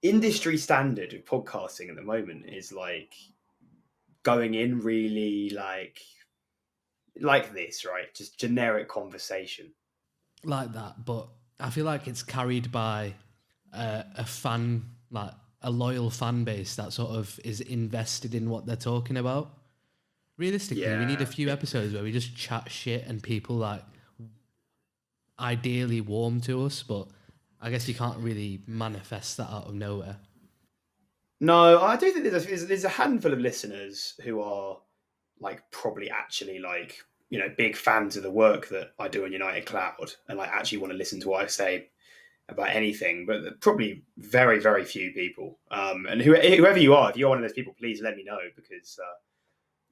industry standard of podcasting at the moment is like going in really like this, right? Just generic conversation. Like that, but I feel like it's carried by a fan, like a loyal fan base that sort of is invested in what they're talking about. Realistically, we need a few episodes where we just chat shit and people like ideally warm to us, but I guess you can't really manifest that out of nowhere. No, I do think there's a handful of listeners who are like probably actually like big fans of the work that I do on United Cloud and like actually want to listen to what I say about anything, but probably very, very few people. And whoever you are, if you're one of those people, please let me know because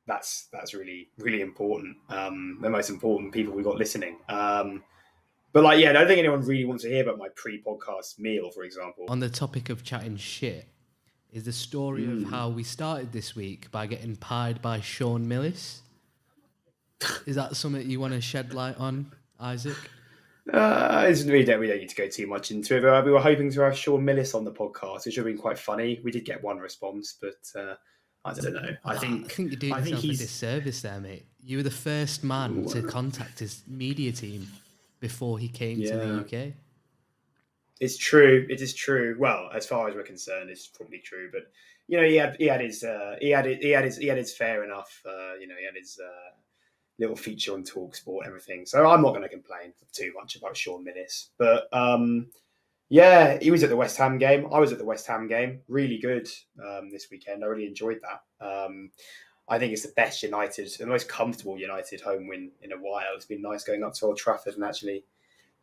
that's really, really important. The most important people we've got listening. But like, yeah, I don't think anyone really wants to hear about my pre-podcast meal, for example. On the topic of chatting shit, is the story of how we started this week by getting pied by Sean Millis. Is that something you want to shed light on, Isaac? We don't need to go too much into it. But we were hoping to have Sean Millis on the podcast, which would have been quite funny. We did get one response, but I don't know. I think you're doing yourself a disservice there, mate. You were the first man to contact his media team before he came to the UK. It's true. It is true. Well, as far as we're concerned, it's probably true. But he had his fair enough. He had his little feature on Talksport and everything. So I'm not going to complain too much about Sean Millis. But he was at the West Ham game. I was at the West Ham game. Really good this weekend. I really enjoyed that. I think it's the best United, the most comfortable United home win in a while. It's been nice going up to Old Trafford and actually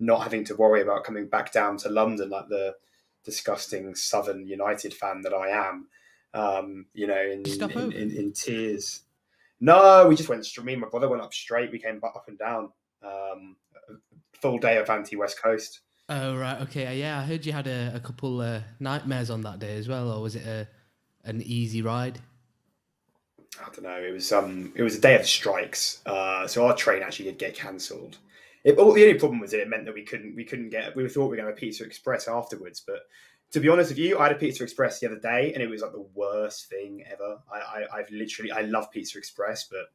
not having to worry about coming back down to London like the disgusting Southern United fan that I am. In tears. No, we just went straight. Me and my brother went up straight. We came back up and down. Full day of anti-West Coast. Oh, right. Okay. Yeah, I heard you had a couple nightmares on that day as well, or was it an easy ride? I don't know. It was a day of strikes. So our train actually did get cancelled. The only problem was it meant that we couldn't get. We thought we were going to have a Pizza Express afterwards, but to be honest with you, I had a Pizza Express the other day, and it was like the worst thing ever. I love Pizza Express, but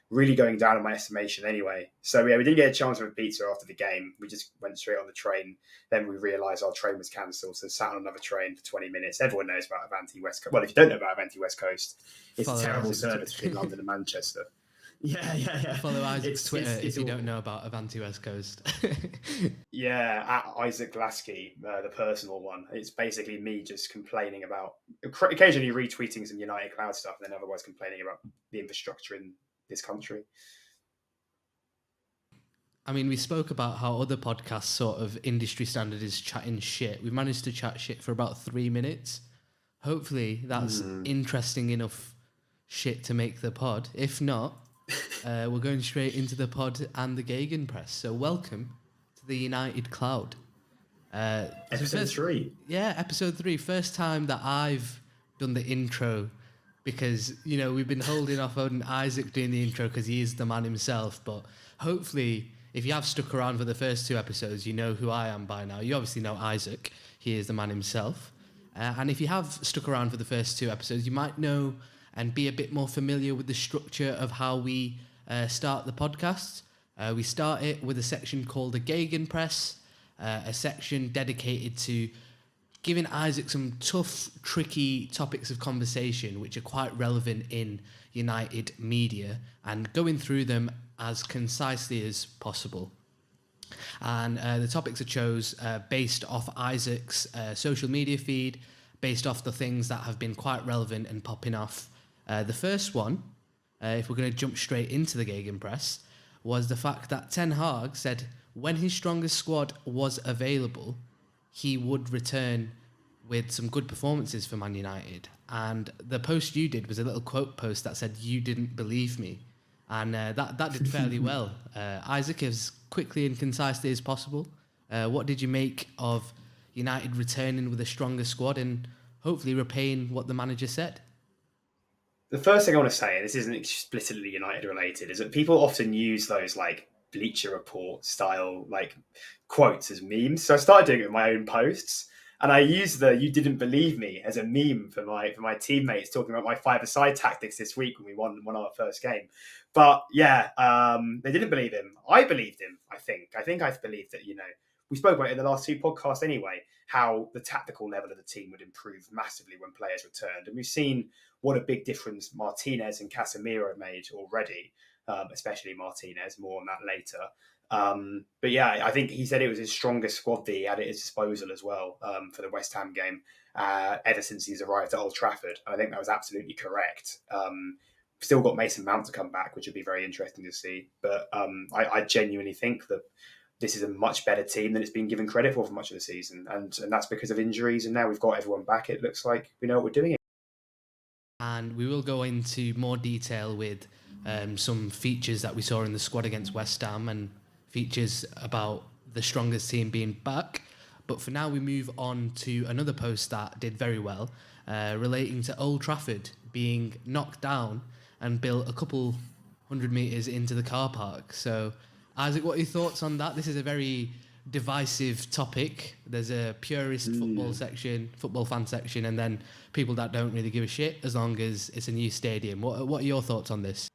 really going down in my estimation anyway. So yeah, we didn't get a chance for a pizza after the game. We just went straight on the train. Then we realised our train was cancelled, so sat on another train for 20 minutes. Everyone knows about Avanti West Coast. Well, if you don't know about Avanti West Coast, it's a terrible service between London and Manchester. Yeah. Follow Isaac's Twitter if you don't know about Avanti West Coast. Yeah, at Isaac Lasky, the personal one. It's basically me just complaining about, occasionally retweeting some United Cloud stuff, and then otherwise complaining about the infrastructure in this country. I mean, we spoke about how other podcasts sort of industry standard is chatting shit. We've managed to chat shit for about 3 minutes. Hopefully that's interesting enough shit to make the pod. If not, we're going straight into the pod and the Gegenpress. So welcome to the United Cloud. Episode 3. Yeah, episode 3. First time that I've done the intro because, we've been holding off on Isaac doing the intro because he is the man himself. But hopefully, if you have stuck around for the first 2 episodes, you know who I am by now. You obviously know Isaac. He is the man himself. And if you have stuck around for the first 2 episodes, you might know and be a bit more familiar with the structure of how we start the podcast. We start it with a section called a Gegenpress, a section dedicated to giving Isaac some tough, tricky topics of conversation which are quite relevant in United media and going through them as concisely as possible. And the topics are chose based off Isaac's social media feed, based off the things that have been quite relevant and popping off. The first one, if we're going to jump straight into the Gegenpress, was the fact that Ten Hag said when his strongest squad was available, he would return with some good performances for Man United. And the post you did was a little quote post that said, "You didn't believe me." And that did fairly well. Isaac, as quickly and concisely as possible, what did you make of United returning with a stronger squad and hopefully repaying what the manager said? The first thing I want to say, and this isn't explicitly United related, is that people often use those like Bleacher Report style like quotes as memes. So I started doing it in my own posts. And I used the "you didn't believe me" as a meme for my teammates talking about my five-a-side tactics this week when we won our first game. But yeah, they didn't believe him. I believed him. I believed that we spoke about it in the last two podcasts anyway, how the tactical level of the team would improve massively when players returned, and we've seen what a big difference Martinez and Casemiro made already, especially Martinez. More on that later. But yeah, I think he said it was his strongest squad that he had at his disposal as well for the West Ham game ever since he's arrived at Old Trafford. And I think that was absolutely correct. Still got Mason Mount to come back, which would be very interesting to see. But I genuinely think that this is a much better team than it's been given credit for much of the season. And that's because of injuries. And now we've got everyone back. It looks like we know what we're doing. And we will go into more detail with some features that we saw in the squad against West Ham and features about the strongest team being back. But for now, we move on to another post that did very well, relating to Old Trafford being knocked down and built a couple 100 metres into the car park. So, Isaac, what are your thoughts on that? This is a very divisive topic. There's a purist football fan section, and then people that don't really give a shit as long as it's a new stadium. What are your thoughts on this?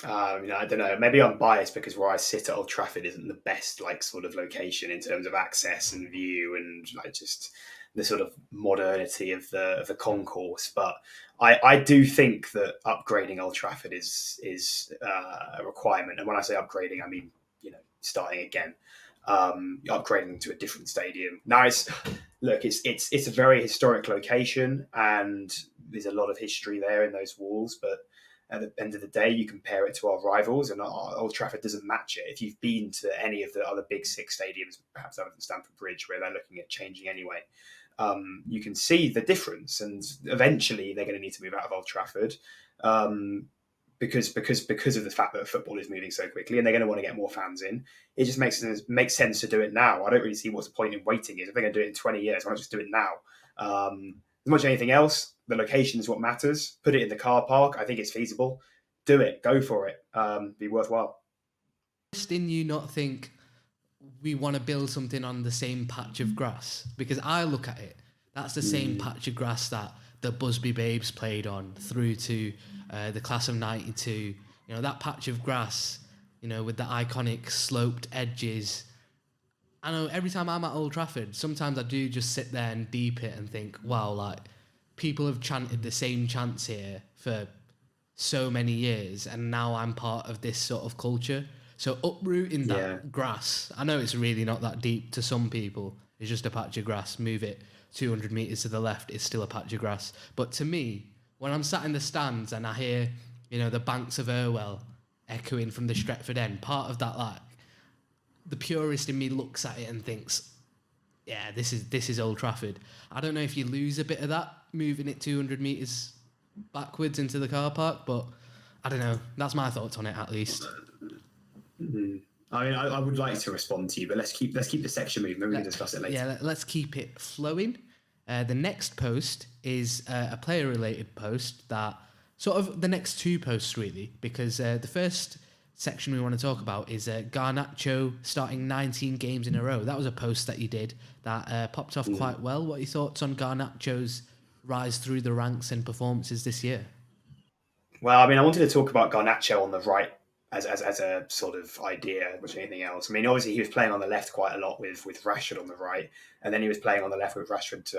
I don't know. Maybe I'm biased because where I sit at Old Trafford isn't the best sort of location in terms of access and view and just the sort of modernity of the concourse. But I do think that upgrading Old Trafford is a requirement. And when I say upgrading, I mean starting again, upgrading to a different stadium. Now it's a very historic location and there's a lot of history there in those walls, but at the end of the day, you compare it to our rivals, and Old Trafford doesn't match it. If you've been to any of the other big six stadiums, perhaps other than Stamford Bridge, where they're looking at changing anyway, you can see the difference. And eventually, they're going to need to move out of Old Trafford because of the fact that football is moving so quickly, and they're going to want to get more fans in. It just makes sense to do it now. I don't really see what's the point in waiting. If they're going to do it in 20 years, why not just do it now? As much as anything else, the location is what matters. Put it in the car park. I think it's feasible. Do it. Go for it. Be worthwhile. Didn't you not think we want to build something on the same patch of grass? Because I look at it, that's the same patch of grass that the Busby Babes played on through to the class of 92. That patch of grass, with the iconic sloped edges. I know every time I'm at Old Trafford, sometimes I do just sit there and deep it and think, wow, people have chanted the same chants here for so many years, and now I'm part of this sort of culture. So uprooting that grass, I know it's really not that deep to some people. It's just a patch of grass. Move it 200 metres to the left, it's still a patch of grass. But to me, when I'm sat in the stands and I hear, the banks of Irwell echoing from the Stretford end, part of that, the purist in me looks at it and thinks, yeah, this is Old Trafford. I don't know if you lose a bit of that moving it 200 metres backwards into the car park, but I don't know. That's my thoughts on it, at least. Mm-hmm. I would like to respond to you, but let's keep the section moving. Maybe we can discuss it later. Yeah, let's keep it flowing. The next post is a player-related post that sort of the next two posts really, because the first section we want to talk about is Garnacho starting 19 games in a row. That was a post that you did that popped off quite well. What are your thoughts on Garnacho's rise through the ranks and performances this year? Well, I wanted to talk about Garnacho on the right as a sort of idea, which anything else. Obviously he was playing on the left quite a lot with Rashford on the right, and then he was playing on the left with Rashford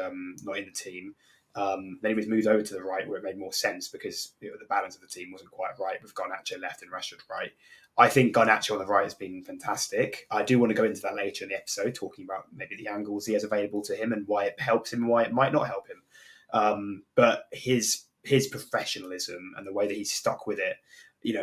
not in the team. Then he was moved over to the right where it made more sense because the balance of the team wasn't quite right with Garnacho left and Rashford right. I think Garnacho on the right has been fantastic. I do want to go into that later in the episode, talking about maybe the angles he has available to him and why it helps him and why it might not help him. But his professionalism and the way that he's stuck with it,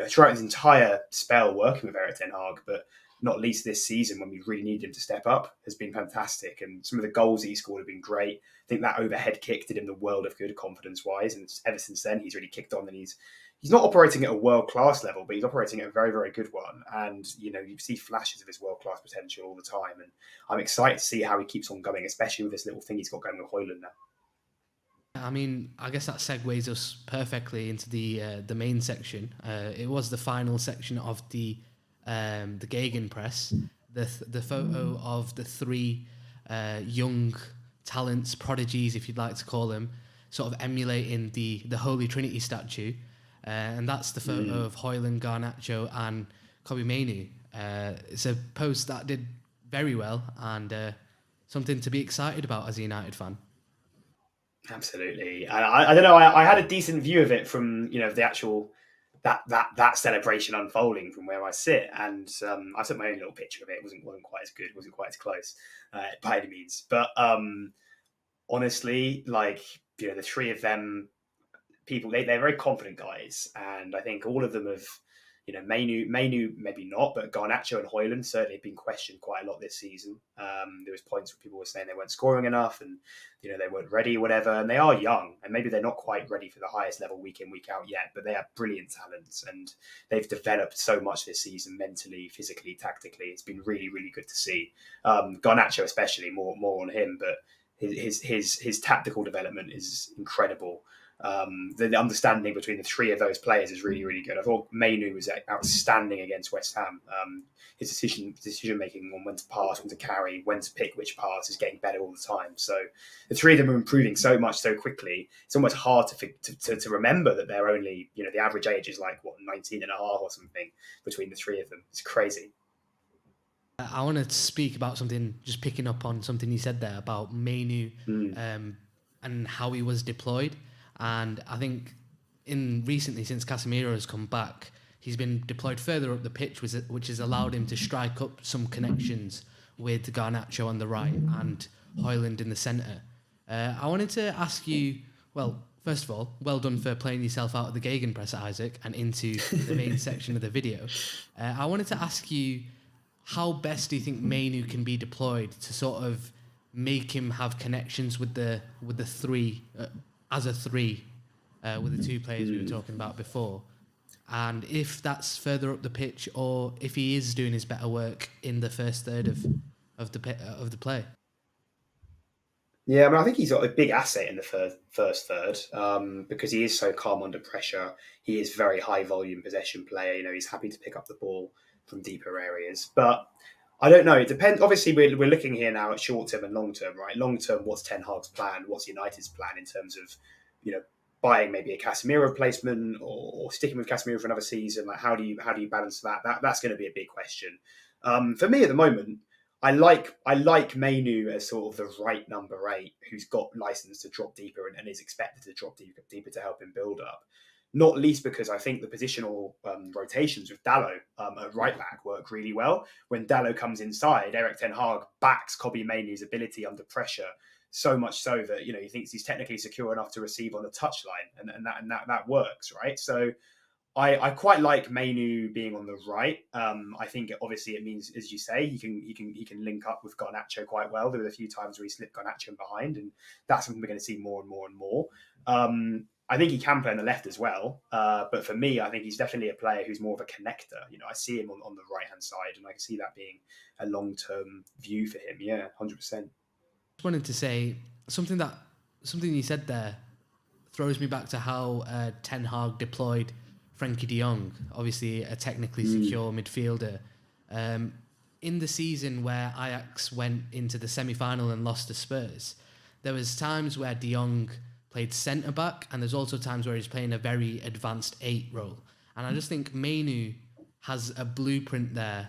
throughout his entire spell working with Erik ten Hag, but not least this season when we really needed him to step up, has been fantastic. And some of the goals he scored have been great. I think that overhead kick did him the world of good confidence-wise. And ever since then, he's really kicked on. And he's not operating at a world-class level, but he's operating at a very, very good one. And, you see flashes of his world-class potential all the time. And I'm excited to see how he keeps on going, especially with this little thing he's got going with Højlund now. I guess that segues us perfectly into the main section. It was the final section of the Gegenpress, the photo of the three young talents, prodigies, if you'd like to call them, sort of emulating the Holy Trinity statue. And that's the photo of Højlund, Garnacho, and Kobbie Mainoo. It's a post that did very well, and something to be excited about as a United fan. Absolutely. I don't know. I had a decent view of it from the actual that celebration unfolding from where I sit, and I took my own little picture of it. It wasn't quite as good, wasn't quite as close by any means. But honestly, like the three of them, they're very confident guys, and I think all of them have. Mainoo maybe not, but Garnacho and Højlund certainly have been questioned quite a lot this season. There was points where people were saying they weren't scoring enough, and they weren't ready, whatever. And they are young, and maybe they're not quite ready for the highest level week in, week out yet. But they have brilliant talents, and they've developed so much this season, mentally, physically, tactically. It's been really, really good to see. Garnacho, especially, more on him, but his tactical development is incredible. The understanding between the three of those players is really, really good. I thought Mainoo was outstanding against West Ham. His decision making on when to pass, when to carry, when to pick which pass is getting better all the time. So the three of them are improving so much so quickly. It's almost hard to remember that they're only, the average age is like 19 and a half or something between the three of them. It's crazy. I want to speak about something, just picking up on something you said there about Mainoo and how he was deployed. And I think recently, since Casemiro has come back, he's been deployed further up the pitch, which has allowed him to strike up some connections with Garnacho on the right and Højlund in the centre. I wanted to ask you, well, first of all, well done for playing yourself out of the Gegenpress, Isaac, and into the main section of the video. I wanted to ask you, how best do you think Mainoo can be deployed to sort of make him have connections with the three, as a three, with the two players we were talking about before? And if that's further up the pitch, or if he is doing his better work in the first third of the play. Yeah, I mean, I think he's got a big asset in the first third because he is so calm under pressure. He is very high volume possession player. He's happy to pick up the ball from deeper areas. But I don't know. It depends. Obviously, we're looking here now at short term and long term, right? Long term, what's Ten Hag's plan? What's United's plan in terms of, buying maybe a Casemiro replacement or sticking with Casemiro for another season? Like, how do you balance that? That's going to be a big question. For me at the moment, I like Mainoo as sort of the right number 8 who's got license to drop deeper and is expected to drop deeper to help him build up. Not least because I think the positional rotations with Dalot at right back work really well. When Dalot comes inside, Erik Ten Hag backs Kobbie Mainoo's ability under pressure so much so that he thinks he's technically secure enough to receive on the touchline, and that works, right? So I quite like Mainoo being on the right. I think obviously it means, as you say, he can link up with Garnacho quite well. There were a few times where he slipped Garnacho in behind, and that's something we're going to see more and more and more. I think he can play on the left as well, but for me, I think he's definitely a player who's more of a connector. I see him on the right hand side, and I can see that being a long term view for him. Yeah, 100%. Just wanted to say something you said there throws me back to how Ten Hag deployed Frenkie de Jong, obviously a technically secure midfielder. In the season where Ajax went into the semi-final and lost to Spurs, there was times where de Jong played centre-back, and there's also times where he's playing a very advanced 8 role. And I just think Mainoo has a blueprint there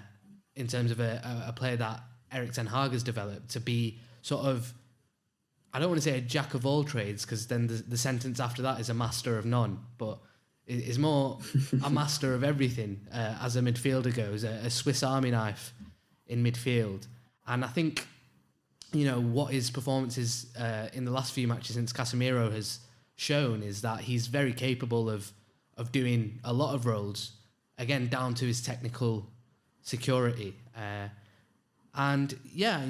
in terms of a player that Erik Ten Hag has developed to be sort of, I don't want to say a jack of all trades, because then the sentence after that is a master of none, but is more a master of everything as a midfielder goes, a Swiss Army knife in midfield. And I think, what his performances in the last few matches since Casemiro has shown is that he's very capable of doing a lot of roles, again, down to his technical security. And yeah,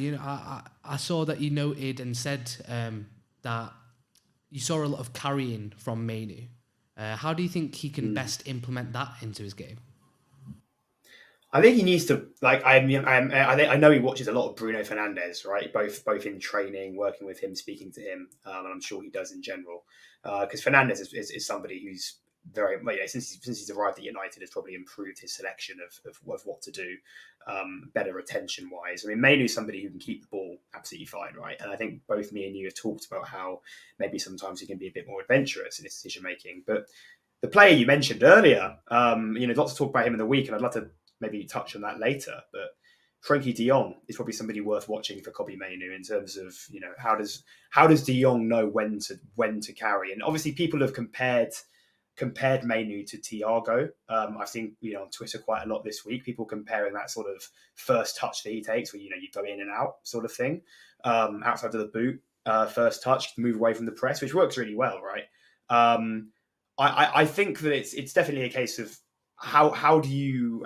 I saw that you noted and said that you saw a lot of carrying from Mainoo. How do you think he can best implement that into his game? I think he needs to, I know he watches a lot of Bruno Fernandes, right? Both in training, working with him, speaking to him, and I'm sure he does in general. Because Fernandes is somebody who's very well, since he's arrived at United, has probably improved his selection of what to do, better retention wise. I mean, Mainoo's somebody who can keep the ball absolutely fine, right? And I think both me and you have talked about how maybe sometimes he can be a bit more adventurous in his decision making. But the player you mentioned earlier, lots to talk about him in the week, and I'd love to maybe touch on that later. But Frankie De Jong is probably somebody worth watching for Kobbie Mainoo in terms of how does De Jong know when to carry, and obviously people have compared Mainoo to Thiago. I've seen on Twitter quite a lot this week people comparing that sort of first touch that he takes, where you go in and out sort of thing, outside of the boot, first touch, move away from the press, which works really well, right? I think that it's definitely a case of how do you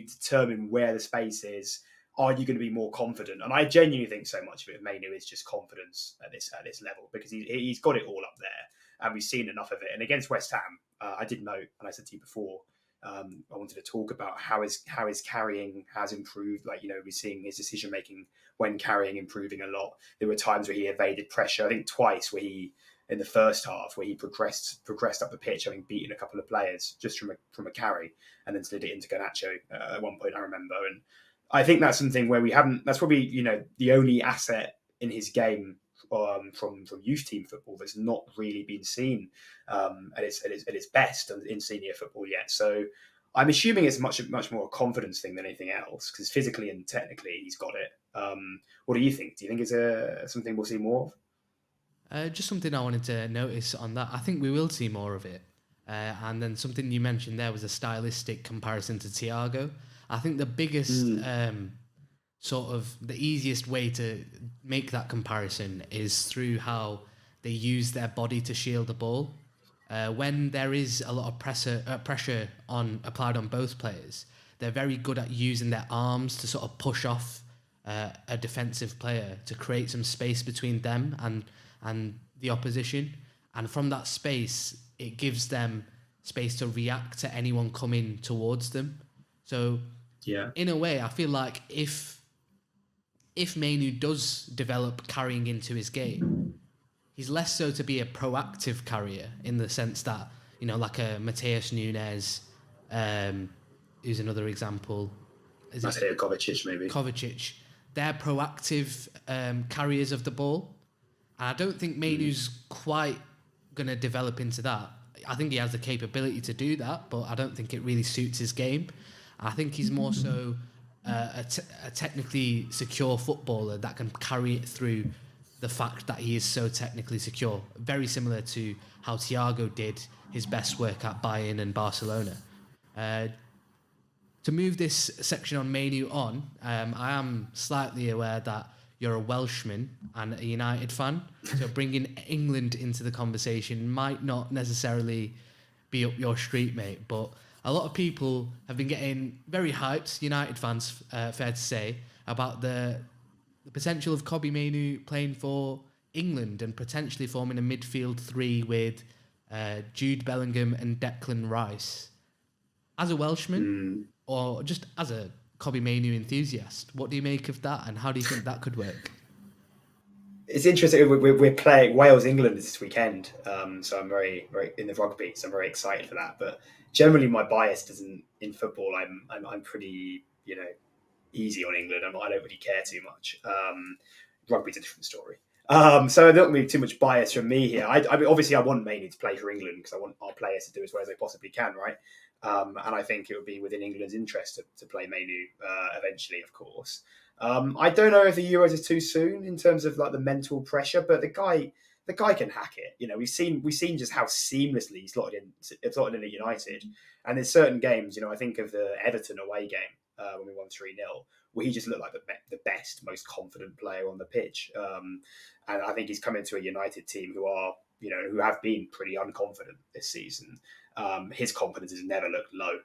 determine where the space is? Are you going to be more confident? And I genuinely think so much of it, Mainoo, is just confidence at this level, because he's got it all up there, and we've seen enough of it. And against West Ham, I did note, and I said to you before, I wanted to talk about how his carrying has improved. We're seeing his decision making when carrying improving a lot. There were times where he evaded pressure. I think twice where he, in the first half, where he progressed up the pitch, having beaten a couple of players just from a carry, and then slid it into Garnacho at one point, I remember. And I think that's something where we haven't. That's probably the only asset in his game from youth team football that's not really been seen at its best in senior football yet. So I'm assuming it's much more a confidence thing than anything else, because physically and technically he's got it. What do you think? Do you think it's something we'll see more of? Just something I wanted to notice on that. I think we will see more of it. And then something you mentioned there was a stylistic comparison to Thiago. I think the biggest, sort of the easiest way to make that comparison is through how they use their body to shield the ball. When there is a lot of pressure applied on both players, they're very good at using their arms to sort of push off a defensive player to create some space between them and the opposition. And from that space, it gives them space to react to anyone coming towards them. So, in a way, I feel like if Mainoo does develop carrying into his game, he's less so to be a proactive carrier, in the sense that, like a Mateus Nunes, who's another example. Mateo Kovacic, maybe. Kovacic. They're proactive carriers of the ball. And I don't think Mainoo's quite going to develop into that. I think he has the capability to do that, but I don't think it really suits his game. I think he's more so a technically secure footballer that can carry it through the fact that he is so technically secure. Very similar to how Thiago did his best work at Bayern and Barcelona. To move this section on Mainoo on, I am slightly aware that you're a Welshman and a United fan, so bringing England into the conversation might not necessarily be up your street, mate, but a lot of people have been getting very hyped, United fans, fair to say, about the potential of Kobbie Mainoo playing for England and potentially forming a midfield three with Jude Bellingham and Declan Rice. As a Welshman, or just as a Kobbie Mainoo enthusiast, what do you make of that, and how do you think that could work? It's interesting. We're playing Wales England this weekend, so I'm very in the rugby, so I'm very excited for that. But generally, my bias isn't in football. I'm pretty easy on England. I don't really care too much. Rugby's a different story. So there don't be too much bias from me here. I mean, obviously, I want Mainoo to play for England because I want our players to do as well as they possibly can, right? And I think it would be within England's interest to play Mainoo eventually, of course. I don't know if the Euros is too soon in terms of like the mental pressure, but the guy can hack it. We've seen just how seamlessly he slotted in at United. And there's certain games, I think of the Everton away game when we won 3-0, where he just looked like the best, most confident player on the pitch. And I think he's come into a United team who have been pretty unconfident this season. His confidence has never looked low.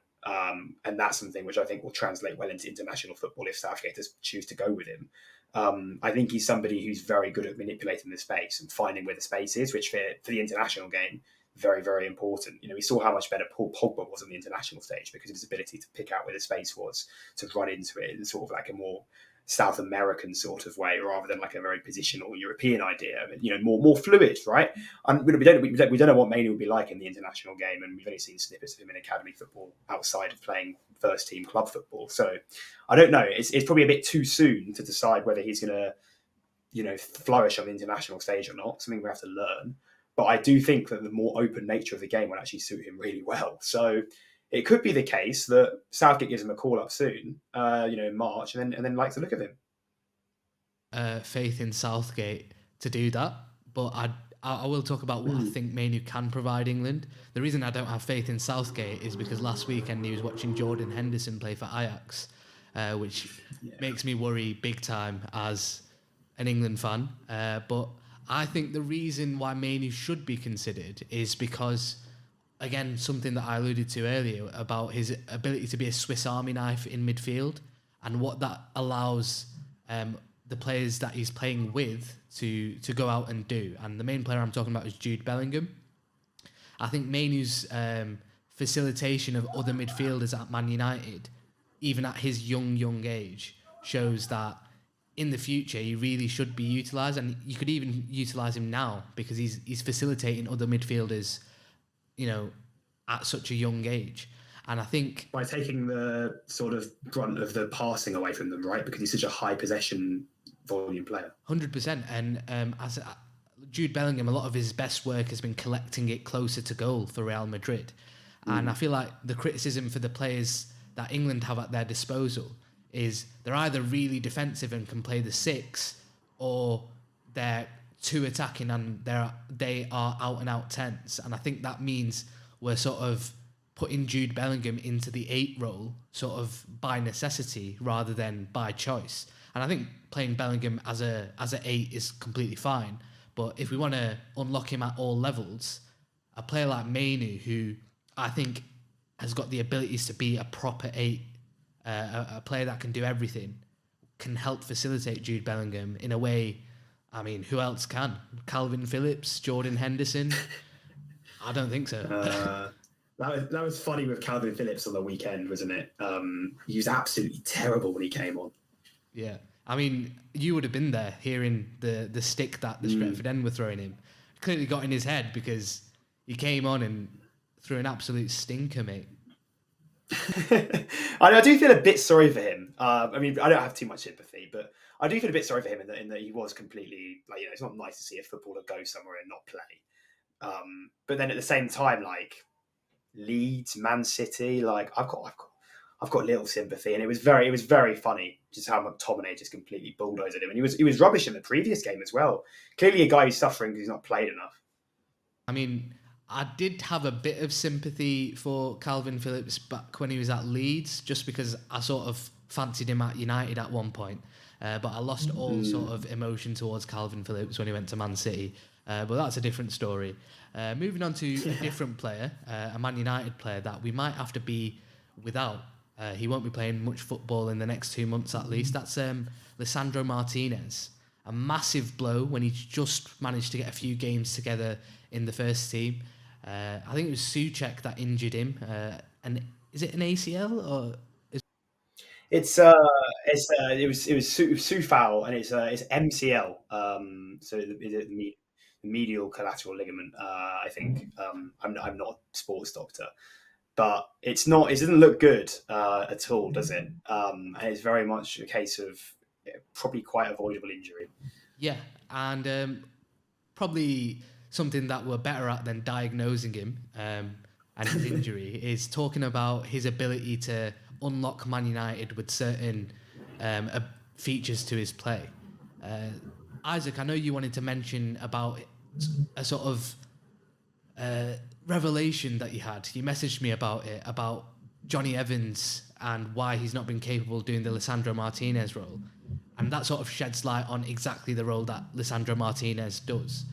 And that's something which I think will translate well into international football if Southgate does choose to go with him. I think he's somebody who's very good at manipulating the space and finding where the space is, which for the international game, very, very important. We saw how much better Paul Pogba was on the international stage because of his ability to pick out where the space was, to run into it in sort of like a more South American sort of way rather than like a very positional European idea. More fluid, right? And we don't know what Mainoo would be like in the international game, and we've only seen snippets of him in academy football outside of playing first team club football. So I don't know. It's probably a bit too soon to decide whether he's going to flourish on the international stage or not. Something we have to learn. But I do think that the more open nature of the game will actually suit him really well. So it could be the case that Southgate gives him a call up soon, in March, and then likes to look at him. Faith in Southgate to do that, but I will talk about what I think Mainoo can provide England. The reason I don't have faith in Southgate is because last weekend he was watching Jordan Henderson play for Ajax, which makes me worry big time as an England fan. But I think the reason why Mainoo should be considered is because, again, something that I alluded to earlier about his ability to be a Swiss Army knife in midfield and what that allows the players that he's playing with to go out and do. And the main player I'm talking about is Jude Bellingham. I think Mainoo's facilitation of other midfielders at Man United, even at his young age, shows that in the future he really should be utilised, and you could even utilise him now because he's facilitating other midfielders, at such a young age. And I think by taking the sort of brunt of the passing away from them, right? Because he's such a high possession volume player. 100%. And as Jude Bellingham, a lot of his best work has been collecting it closer to goal for Real Madrid. And I feel like the criticism for the players that England have at their disposal is they're either really defensive and can play the six, or they're too attacking and they are out and out tens. And I think that means we're sort of putting Jude Bellingham into the 8 role sort of by necessity rather than by choice. And I think playing Bellingham as a 8 is completely fine. But if we want to unlock him at all levels, a player like Mainoo, who I think has got the abilities to be a proper 8, a player that can do everything, can help facilitate Jude Bellingham in a way. I mean, who else can? Calvin Phillips, Jordan Henderson? I don't think so. That was funny with Calvin Phillips on the weekend, wasn't it? He was absolutely terrible when he came on. Yeah. I mean, you would have been there hearing the stick that the Stretford End were throwing him. Clearly got in his head because he came on and threw an absolute stinker, mate. I do feel a bit sorry for him. I mean, I don't have too much sympathy, but I do feel a bit sorry for him in that he was completely it's not nice to see a footballer go somewhere and not play. But then at the same time, Leeds, Man City, I've got little sympathy, and it was very funny just how McTominay just completely bulldozed him, and he was rubbish in the previous game as well. Clearly, a guy who's suffering because he's not played enough. I mean, I did have a bit of sympathy for Calvin Phillips back when he was at Leeds, just because I sort of fancied him at United at one point, but I lost all sort of emotion towards Calvin Phillips when he went to Man City. But that's a different story. Moving on to a different player, a Man United player that we might have to be without. He won't be playing much football in the next 2 months at least. That's Lisandro Martinez. A massive blow when he just managed to get a few games together in the first team. I think it was Souček that injured him. And is it an ACL or? It was Sufal, and it's MCL. So the medial collateral ligament. I think I'm not a sports doctor, but it's not. It doesn't look good at all, does it? And it's very much a case of probably quite avoidable injury. Yeah, and probably something that we're better at than diagnosing him and his injury is talking about his ability to unlock Man United with certain features to his play. Izaak, I know you wanted to mention about a sort of revelation that you had. You messaged me about it, about Johnny Evans and why he's not been capable of doing the Lisandro Martinez role. And that sort of sheds light on exactly the role that Lisandro Martinez does.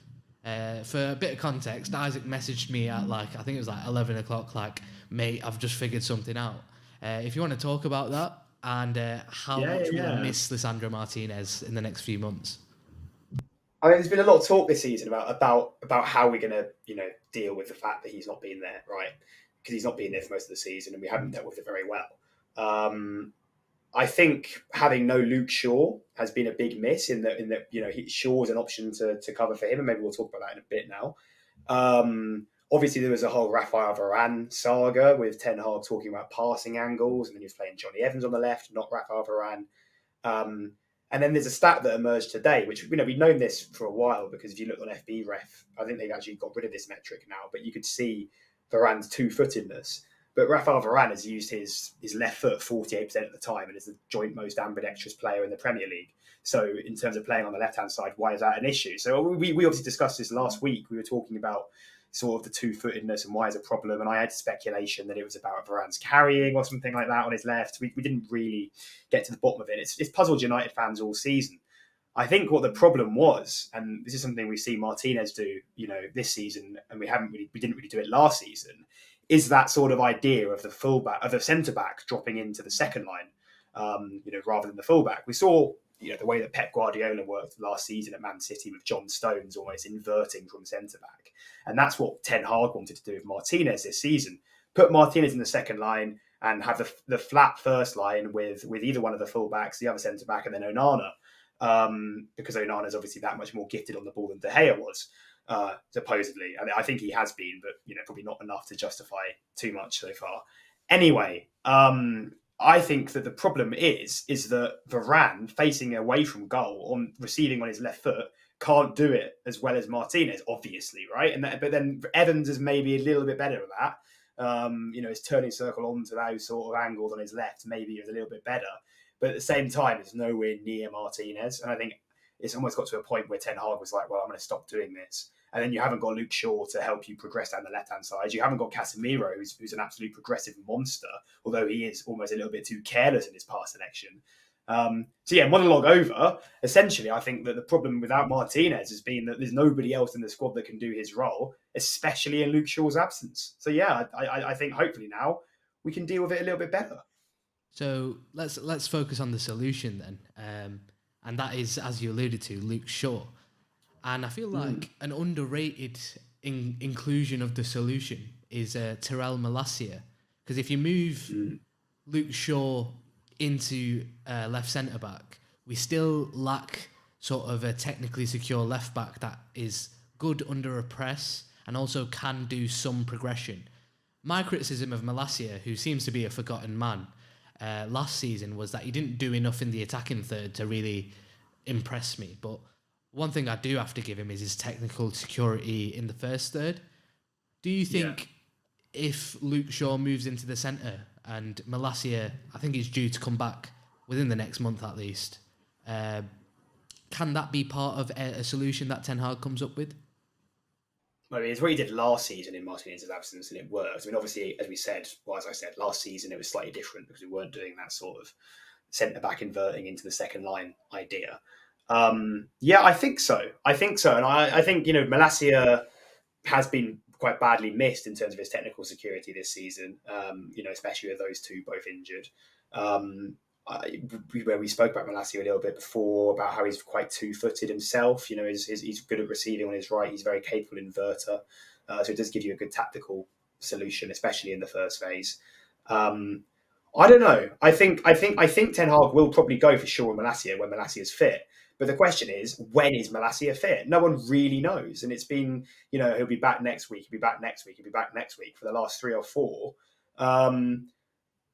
For a bit of context, Izaak messaged me at I think it was 11 o'clock, mate, I've just figured something out. If you want to talk about that and how much we'll miss Lisandro Martinez in the next few months. I mean, there's been a lot of talk this season about how we're going to, deal with the fact that he's not been there, right? Because he's not been there for most of the season, and we haven't dealt with it very well. I think having no Luke Shaw has been a big miss in that Shaw's an option to cover for him, and maybe we'll talk about that in a bit now. Obviously, there was a whole Rafael Varane saga with Ten Hag talking about passing angles, and then he was playing Johnny Evans on the left, not Rafael Varane. Um, and then there's a stat that emerged today, which we've known this for a while because if you look on FB Ref, I think they've actually got rid of this metric now, but you could see Varane's two-footedness. But Rafael Varane has used his left foot 48% of the time and is the joint most ambidextrous player in the Premier League. So in terms of playing on the left-hand side, why is that an issue? So we obviously discussed this last week. We were talking about sort of the two-footedness and why is a problem. And I had speculation that it was about Varane's carrying or something like that on his left. We didn't really get to the bottom of it. It's puzzled United fans all season. I think what the problem was, and this is something we see Martinez do, this season, and we didn't really do it last season, is that sort of idea of the fullback, of the centre back dropping into the second line, rather than the fullback. We saw, the way that Pep Guardiola worked last season at Man City with John Stones almost inverting from centre back, and that's what Ten Hag wanted to do with Martinez this season. Put Martinez in the second line and have the flat first line with either one of the fullbacks, the other centre back, and then Onana. Because Onana is obviously that much more gifted on the ball than De Gea was, supposedly. I think he has been, but probably not enough to justify too much so far. Anyway, I think that the problem is that Varane, facing away from goal, on receiving on his left foot, can't do it as well as Martinez, obviously, right? But then Evans is maybe a little bit better at that. His turning circle onto those sort of angles on his left maybe is a little bit better. But at the same time, it's nowhere near Martinez. And I think it's almost got to a point where Ten Hag was like, well, I'm going to stop doing this. And then you haven't got Luke Shaw to help you progress down the left-hand side. You haven't got Casemiro, who's an absolute progressive monster, although he is almost a little bit too careless in his pass selection. Monologue over. Essentially, I think that the problem without Martinez has been that there's nobody else in the squad that can do his role, especially in Luke Shaw's absence. So, I think hopefully now we can deal with it a little bit better. So let's focus on the solution then, and that is, as you alluded to, Luke Shaw. And I feel like an underrated inclusion of the solution is Tyrell Malacia, because if you move Luke Shaw into left centre back, we still lack sort of a technically secure left back that is good under a press and also can do some progression. My criticism of Malacia, who seems to be a forgotten man, last season was that he didn't do enough in the attacking third to really impress me. But one thing I do have to give him is his technical security in the first third. Do you think if Luke Shaw moves into the centre and Malacia, I think he's due to come back within the next month at least, can that be part of a solution that Ten Hag comes up with? I mean, it's what he did last season in Martinez's absence, and it worked. I mean, obviously, as I said, last season it was slightly different because we weren't doing that sort of centre-back inverting into the second line idea. I think so. And I think, Malacia has been quite badly missed in terms of his technical security this season, especially with those two both injured. Where we spoke about Malacia a little bit before, about how he's quite two-footed himself. He's good at receiving on his right. He's a very capable inverter. So it does give you a good tactical solution, especially in the first phase. I don't know. I think Ten Hag will probably go for Shaw and Malacia when Malacia is fit. But the question is, when is Malacia fit? No one really knows. And it's been, he'll be back next week. He'll be back next week. He'll be back next week for the last 3 or 4.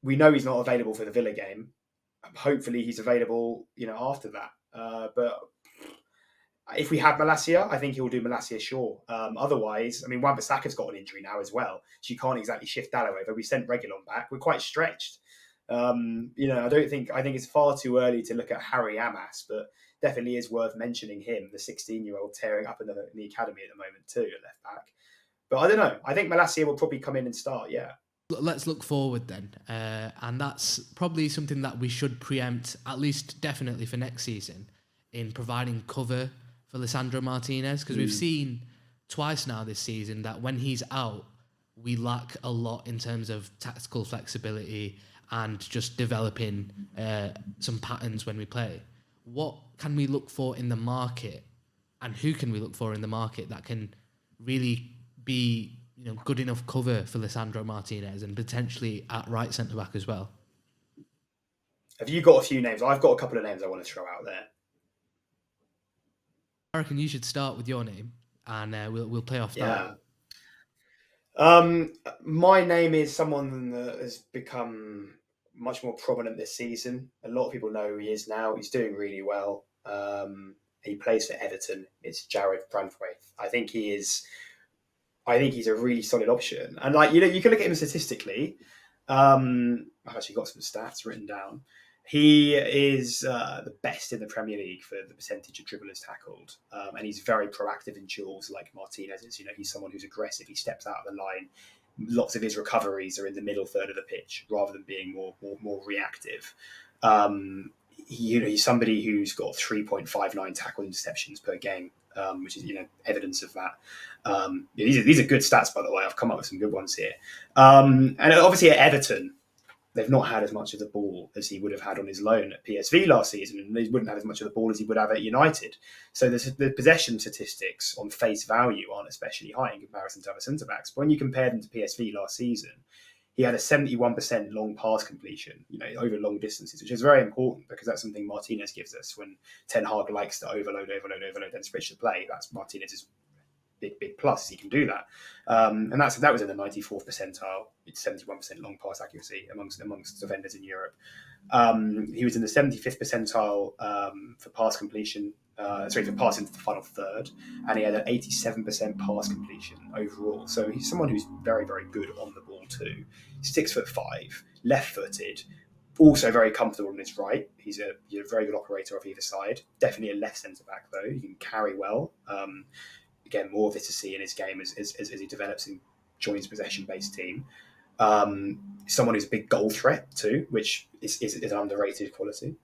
We know he's not available for the Villa game. Hopefully he's available, after that. But if we have Malacia, I think he will do Malacia Shaw. Otherwise, I mean, Wan-Bissaka's got an injury now as well. So you can't exactly shift Dalloway. But we sent Reguilon back. We're quite stretched. I think it's far too early to look at Harry Amas, but definitely is worth mentioning him, the 16-year-old tearing up in the academy at the moment too, at left back. But I don't know. I think Malacia will probably come in and start, Let's look forward then. And that's probably something that we should preempt, at least definitely for next season, in providing cover for Lisandro Martinez, because we've seen twice now this season that when he's out, we lack a lot in terms of tactical flexibility and just developing some patterns when we play. What can we look for in the market, and who can we look for in the market that can really be good enough cover for Lisandro Martinez and potentially at right centre-back as well? Have you got a few names? I've got a couple of names I want to throw out there. I reckon you should start with your name, and we'll play off that. Yeah. My name is someone that has become much more prominent this season. A lot of people know who he is now. He's doing really well. He plays for Everton. It's Jared Brandthwaite. I think he's a really solid option. And you can look at him statistically. I've actually got some stats written down. He is the best in the Premier League for the percentage of dribblers tackled, and he's very proactive in duels like Martinez is. He's someone who's aggressive. He steps out of the line. Lots of his recoveries are in the middle third of the pitch rather than being more reactive. He's somebody who's got 3.59 tackle interceptions per game, which is evidence of that. These are good stats, by the way. I've come up with some good ones here. And obviously at Everton, they've not had as much of the ball as he would have had on his loan at PSV last season, and he wouldn't have as much of the ball as he would have at United. So the possession statistics on face value aren't especially high in comparison to other centre-backs. But when you compare them to PSV last season, he had a 71% long pass completion, over long distances, which is very important because that's something Martinez gives us when Ten Hag likes to overload, then switch the play. That's Martinez's big plus. He can do that, and that was in the 94th percentile. It's 71% long pass accuracy amongst defenders in Europe. He was in the 75th percentile for pass completion. For pass into the final third, and he had an 87% pass completion overall. So he's someone who's very, very good on the ball too. 6'5", left-footed, also very comfortable on his right. He's a very good operator off either side. Definitely a left centre back though. He can carry well. Again, more of this to see in his game as he develops and joins a possession-based team. Someone who's a big goal threat too, which is an underrated quality.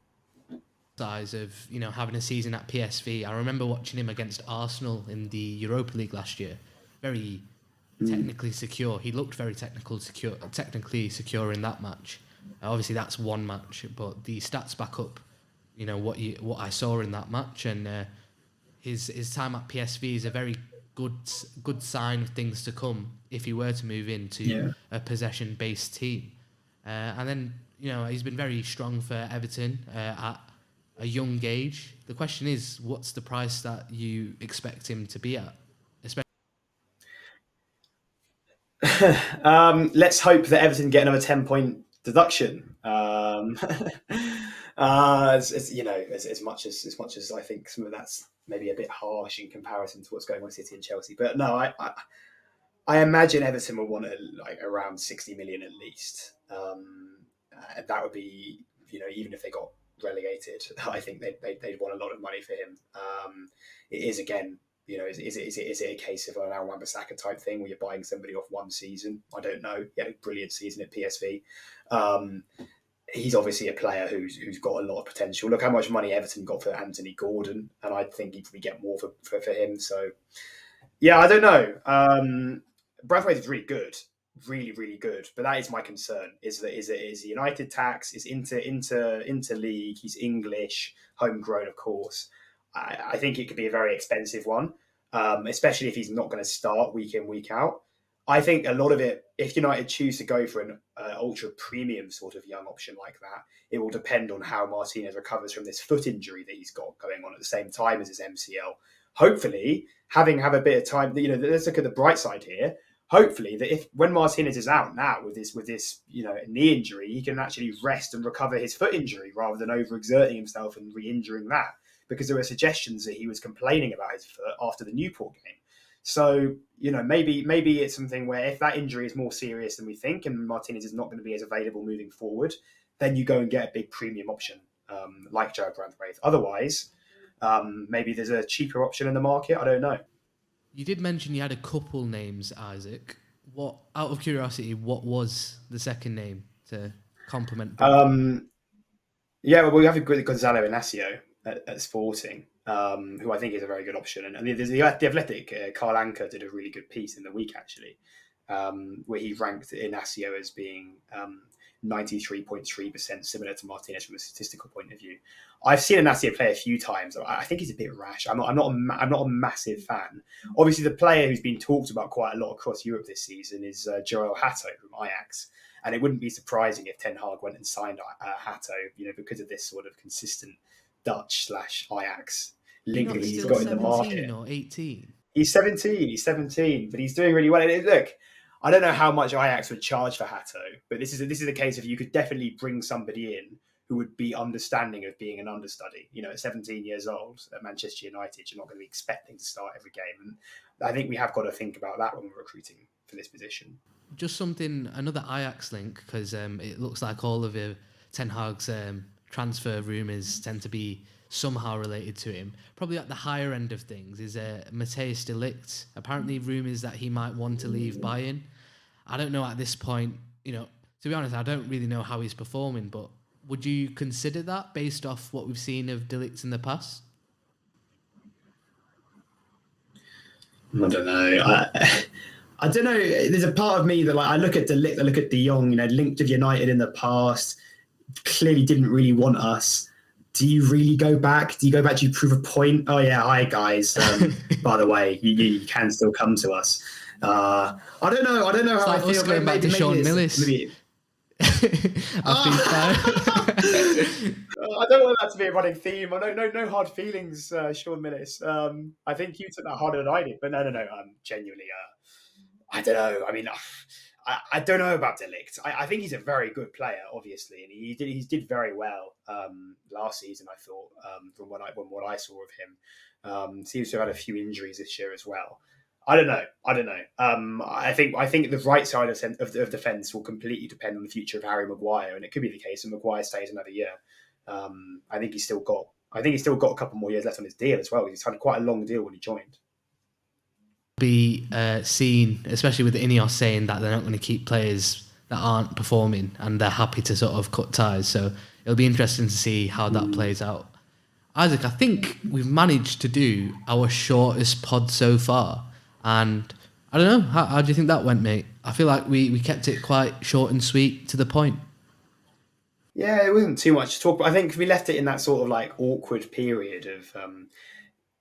Size of having a season at PSV. I remember watching him against Arsenal in the Europa League last year. Very technically secure. He looked very technically secure in that match. Obviously, that's one match, but the stats back up, what I saw in that match, and his time at PSV is a very good sign of things to come if he were to move into a possession-based team. And then he's been very strong for Everton at a young age. The question is, what's the price that you expect him to be at? Let's hope that Everton get another 10-point deduction. As much as I think some of that's maybe a bit harsh in comparison to what's going on with City and Chelsea, but no, I imagine Everton will want around 60 million at least. That would be even if they got relegated, I think they'd want a lot of money for him. It is again. Is it a case of an Wan-Bissaka type thing where you're buying somebody off one season? I don't know. He had a brilliant season at PSV. He's obviously a player who's got a lot of potential. Look how much money Everton got for Anthony Gordon, and I think he'd probably get more for him. So, yeah, I don't know. Braithwaite is really good, really, really good. But that is my concern: is United tax, is inter-league. He's English, homegrown, of course. I think it could be a very expensive one, especially if he's not going to start week in, week out. I think a lot of it, if United choose to go for an ultra premium sort of young option like that, it will depend on how Martinez recovers from this foot injury that he's got going on at the same time as his MCL. Hopefully, have a bit of time. Let's look at the bright side here. Hopefully, that when Martinez is out now with this knee injury, he can actually rest and recover his foot injury rather than overexerting himself and re-injuring that. Because there were suggestions that he was complaining about his foot after the Newport game. So, maybe it's something where if that injury is more serious than we think and Martinez is not going to be as available moving forward, then you go and get a big premium option like Jared Brandthwaite. Otherwise, maybe there's a cheaper option in the market. I don't know. You did mention you had a couple names, Isaac. Out of curiosity, what was the second name to complement? We have Gonzalo Inacio at Sporting, who I think is a very good option. And there's the Athletic, Carl Anker did a really good piece in the week, actually, where he ranked Inacio as being 93.3% similar to Martinez from a statistical point of view. I've seen Inacio play a few times. I think he's a bit rash. I'm not a massive fan. Obviously, the player who's been talked about quite a lot across Europe this season is Joel Hatto from Ajax. And it wouldn't be surprising if Ten Hag went and signed Hato, because of this sort of consistent Dutch/Ajax link Not that he's still got in the 17 market. or 18. He's 17. He's 17, but he's doing really well. And look, I don't know how much Ajax would charge for Hato, but this is a case of you could definitely bring somebody in who would be understanding of being an understudy. At 17 years old at Manchester United, you're not going to be expecting to start every game. And I think we have got to think about that when we're recruiting for this position. Just another Ajax link, because it looks like all of Ten Hag's transfer rumours tend to be somehow related to him. Probably at the higher end of things is Matthijs de Ligt. Apparently rumours that he might want to leave Bayern. I don't know at this point, to be honest, I don't really know how he's performing, but would you consider that based off what we've seen of de Ligt in the past? I don't know. I don't know. There's a part of me that I look at de Ligt, I look at de Jong, linked with United in the past, clearly didn't really want us. Do you really go back? Do you prove a point? Oh yeah, hi guys. By the way, you can still come to us. I don't know. It's how like I feel. Going back to Sean Millis. I don't want that to be a running theme. No hard feelings, Sean Millis. I think you took that harder than I did, but no. Genuinely, I don't know. I mean, I don't know about de Ligt. I think he's a very good player, obviously, and he did very well last season. I thought from what I saw of him, seems to have had a few injuries this year as well. I don't know. I think the right side of the fence will completely depend on the future of Harry Maguire, and it could be the case that Maguire stays another year. I think he's still got a couple more years left on his deal as well. He's had quite a long deal when he joined. Be seen, especially with Ineos saying that they're not going to keep players that aren't performing and they're happy to sort of cut ties. So it'll be interesting to see how that plays out. Isaac, I think we've managed to do our shortest pod so far. And I don't know, how do you think that went, mate? I feel like we kept it quite short and sweet, to the point. Yeah, it wasn't too much to talk about. I think we left it in that sort of awkward period of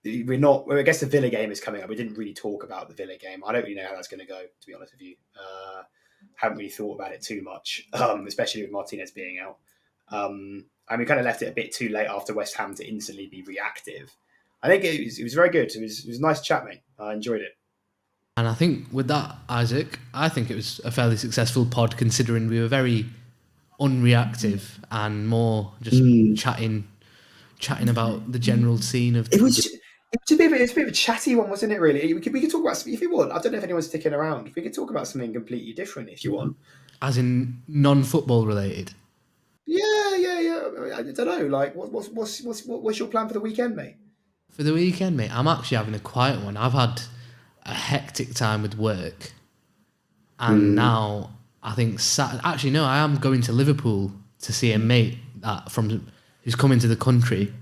I guess the Villa game is coming up. We didn't really talk about the Villa game. I don't really know how that's going to go, to be honest with you. Haven't really thought about it too much, especially with Martinez being out. And we kind of left it a bit too late after West Ham to instantly be reactive. I think it was very good. It was a nice chat, mate. I enjoyed it. And I think with that, Isaac, I think it was a fairly successful pod, considering we were very unreactive and more just chatting about the general scene of. It was a bit of a chatty one, wasn't it? Really, we could talk about, if you want. I don't know if anyone's sticking around. We could talk about something completely different if you want, as in non-football related. Yeah. I don't know. What's your plan for the weekend, mate? For the weekend, mate, I'm actually having a quiet one. I've had a hectic time with work, and now I think actually no, I am going to Liverpool to see a mate who's coming to the country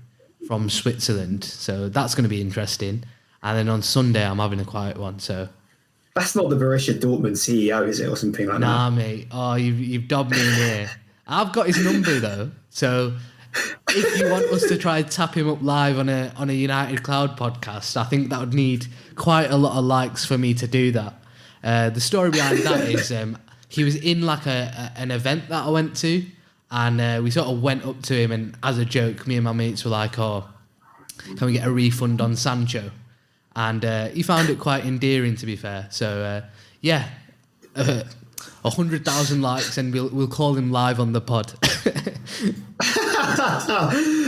from Switzerland, so that's going to be interesting. And then on Sunday I'm having a quiet one. So that's not the Borussia Dortmund CEO, is it, or something like that? Nah, mate. Oh, you've dobbed me in here. I've got his number though, so if you want us to try and tap him up live on a United Cloud podcast, I think that would need quite a lot of likes for me to do that. The story behind that is he was in an event that I went to, and we sort of went up to him, and as a joke, me and my mates were like, "Oh, can we get a refund on Sancho?" And he found it quite endearing, to be fair. So 100,000 likes, and we'll call him live on the pod.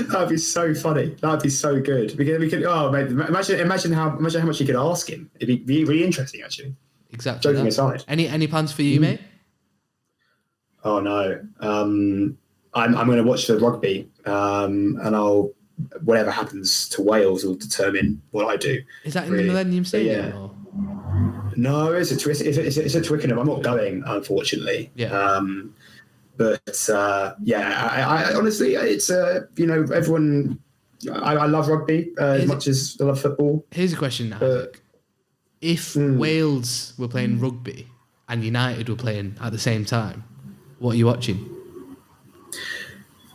That'd be so funny. That'd be so good. We could. Oh, mate, imagine how much you could ask him. It'd be really interesting, actually. Exactly. Joking aside. Any plans for you, mate? Oh no. I'm going to watch the rugby, and whatever happens to Wales will determine what I do. Is that in the Millennium Stadium? Yeah. No, it's at Twickenham. I'm not going, unfortunately. Yeah. I honestly, it's everyone. I love rugby as much as I love football. Here's a question, Isaac. If Wales were playing rugby and United were playing at the same time, what are you watching?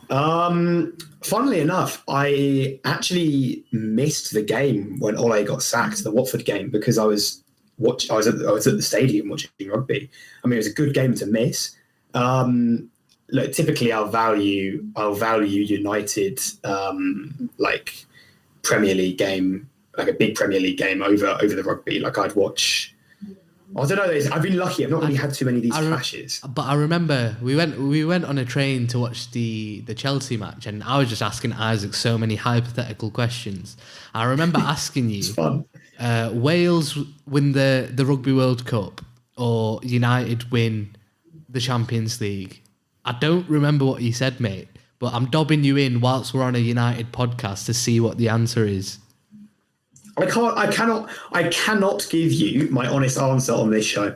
Funnily enough, I actually missed the game when Ole got sacked, the Watford game, because I was at the stadium watching rugby. I mean, it was a good game to miss. Look, typically I'll value United like Premier League game, like a big Premier League game over the rugby. Like I'd watch. I don't know. I've been lucky. I've not really had too many of these clashes. But I remember we went on a train to watch the Chelsea match, and I was just asking Isaac so many hypothetical questions. I remember asking you, It's fun. Wales win the Rugby World Cup or United win the Champions League. I don't remember what you said, mate, but I'm dobbing you in whilst we're on a United podcast to see what the answer is. I cannot give you my honest answer on this show.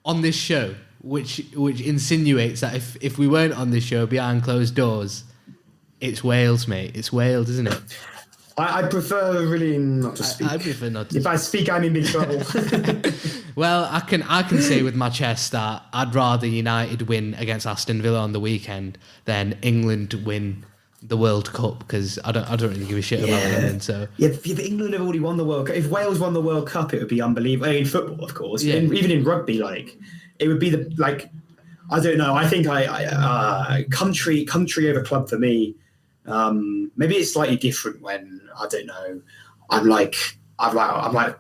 On this show, which insinuates that if we weren't on this show behind closed doors, it's Wales, mate. It's Wales, isn't it? I prefer really not to speak. I prefer not to. If I speak, I'm in big trouble. Well, I can say with my chest that I'd rather United win against Aston Villa on the weekend than England win the World Cup, because I don't really give a shit about England. So but England have already won the World Cup. If Wales won the World Cup, it would be unbelievable. In football, of course, even in rugby, like it would be I don't know. I think country over club for me. Maybe it's slightly different when I don't know. I'm like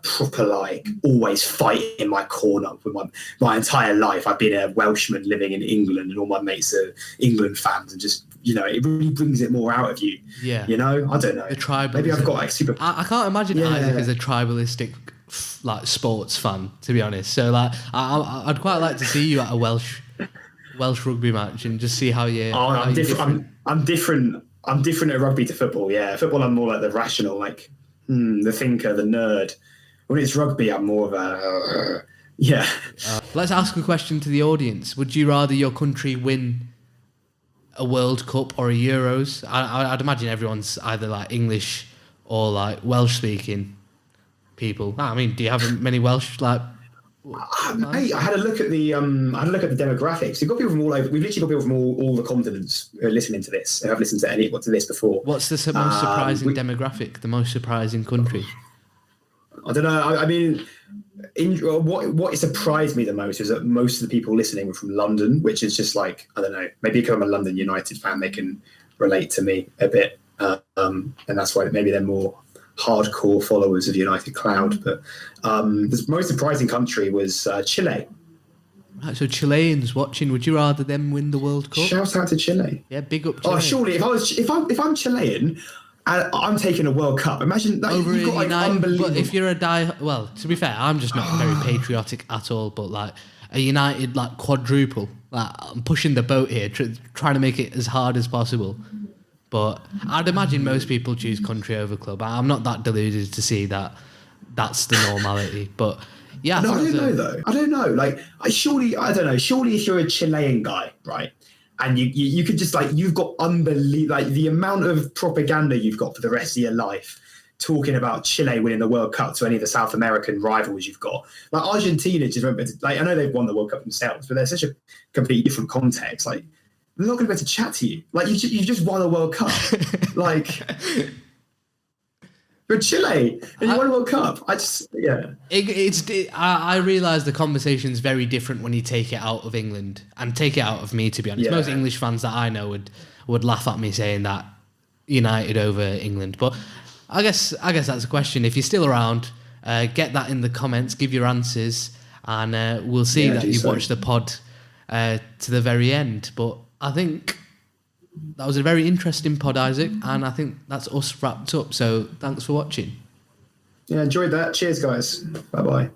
proper like always fighting in my corner for my entire life. I've been a Welshman living in England, and all my mates are England fans, and just it really brings it more out of you. Yeah, I don't know. The tribalism. Maybe I've got like super. I can't imagine Isaac as a tribalistic like sports fan, to be honest. So like I'd quite like to see you at a Welsh rugby match and just see how you. I'm different. I'm different. I'm different at rugby to football. Yeah, football I'm more like the rational, like the thinker, the nerd. When it's rugby, I'm more of a Let's ask a question to the audience. Would you rather your country win a World Cup or a Euros? I'd imagine everyone's either like English or like Welsh speaking people. I mean, do you have many Welsh like? I had a look at the demographics. We've got people from all over. We've literally got people from all the continents who are listening to this. Who have listened to this before. What's the most surprising demographic? The most surprising country? I don't know. I mean, what surprised me the most is that most of the people listening were from London, which is just like, I don't know. Maybe because I'm a London United fan, they can relate to me a bit, and that's why maybe they're more hardcore followers of United Cloud. But the most surprising country was Chile. Right, so Chileans watching, would you rather them win the World Cup? Shout out to Chile. Yeah, big up Chile. Oh, surely if I'm Chilean and I'm taking a World Cup, imagine that over you've got like unbelievable. But if you're to be fair, I'm just not very patriotic at all. But like a United like quadruple, like I'm pushing the boat here, trying to make it as hard as possible. But I'd imagine most people choose country over club. I'm not that deluded to see that that's the normality. But yeah, no, I don't know though. I don't know. Like, surely if you're a Chilean guy, right, and you could just like you've got unbelievable like the amount of propaganda you've got for the rest of your life talking about Chile winning the World Cup to any of the South American rivals you've got. Like Argentina, just remember, like I know they've won the World Cup themselves, but they're such a completely different context. Like, they're not going to be able to chat to you. Like, you just won a World Cup. Like, you're Chile and you won a World Cup. I realise the conversation's very different when you take it out of England and take it out of me, to be honest. Yeah. Most English fans that I know would laugh at me saying that United over England. But I guess that's a question. If you're still around, get that in the comments, give your answers, and we'll see that you've watched the pod to the very end. But I think that was a very interesting pod, Isaac, and I think that's us wrapped up. So thanks for watching. Yeah, enjoyed that. Cheers, guys. Bye-bye.